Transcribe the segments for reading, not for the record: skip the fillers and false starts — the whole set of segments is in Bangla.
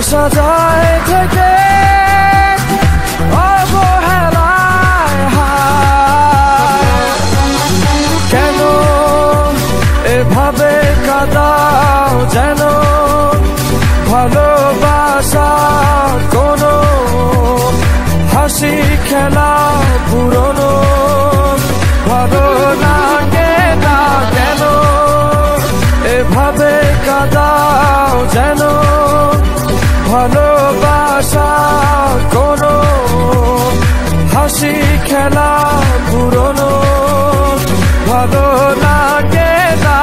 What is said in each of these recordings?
ভালোবাসা যায় থেকে অবহেলায় হায়। কেন এভাবে কাঁদাও যেন ভালোবাসা কোনো হাসি খেলা পুরনো ভালো লাগে না। কেন এভাবে কাঁদাও যেন ভালোবাসা কোনো হাসি খেলা পুরনো ভালো লাগে না।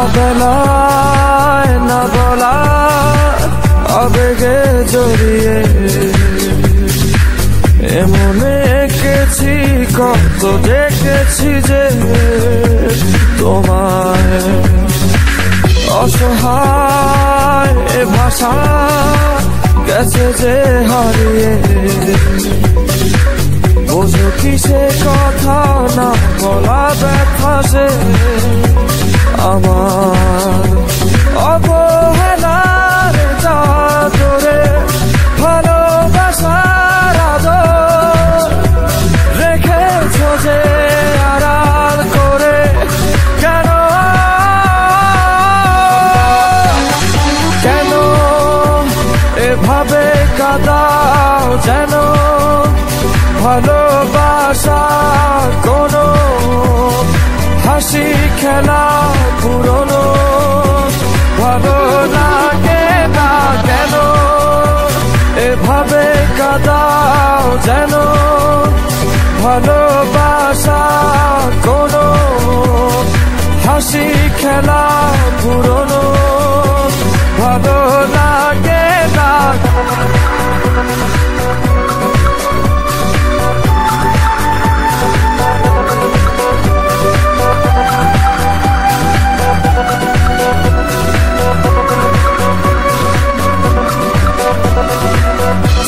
অবেলায় না বলা আবেগে জড়িয়ে এমনে এঁকেছি কত দেখেছি যে তোমায় অসহায় এ ভাষা গেছে যে হারিয়ে বোঝো কি সে কথা না বলা ব্যথা সে আমার অবহেলার চাদরে ভালোবাসার আদর রেখেছ যে আড়াল করে। কেন কেন এভাবে কাঁদাও যেন ভালোবাসা কোনো হাসি খেলা পুরনো ভালো লাগে না। কেন এভাবে কাঁদাও যেন ভালোবাসা কোনো হাসি খেলা পুরনো ভালো লাগে না।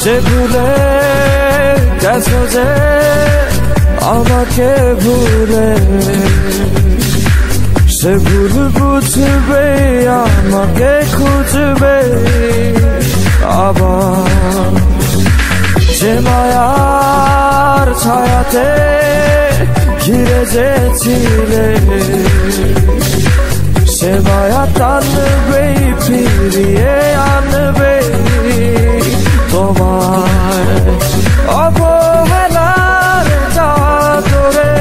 যে ভুলে গেছো যে আমাকে ভুলে সে ভুল বুঝবে আমাকে খুঁজবে আবার। যে মায়ার ছায়াতে ঘিরে যে ছিলে সে মায়া টানবে ফিরিয়ে আনবে তোমায় অবহেলার চাদরে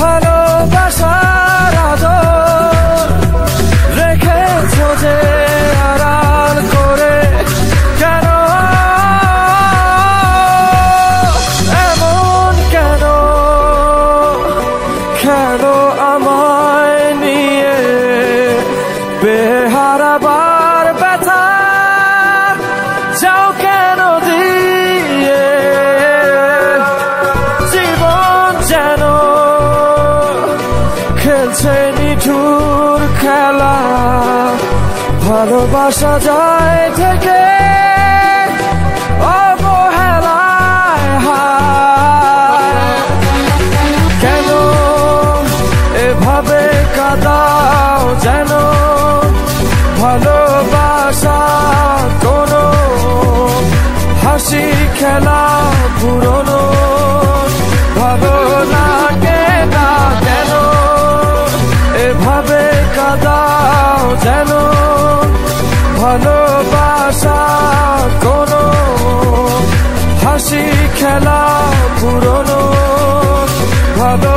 ভালোবাসার আদর রেখেছ যে আড়াল করে। কেন এমন কেন কেন আমায় নিয়ে বেহারাবার ব্যথা যাও কেন দিয়ে জীবন যেন খেলছে নিঠুর খেলা ভালোবাসা যায় থেকে অবহেলায় হায়। কেন এভাবে কাঁদাও যেন ভালোবাসা কোনো হাসি খেলা পুরনো ভালো লাগে না। কেন এভাবে কাঁদাও যেন ভালোবাসা কোনো হাসি খেলা পুরনো ভালো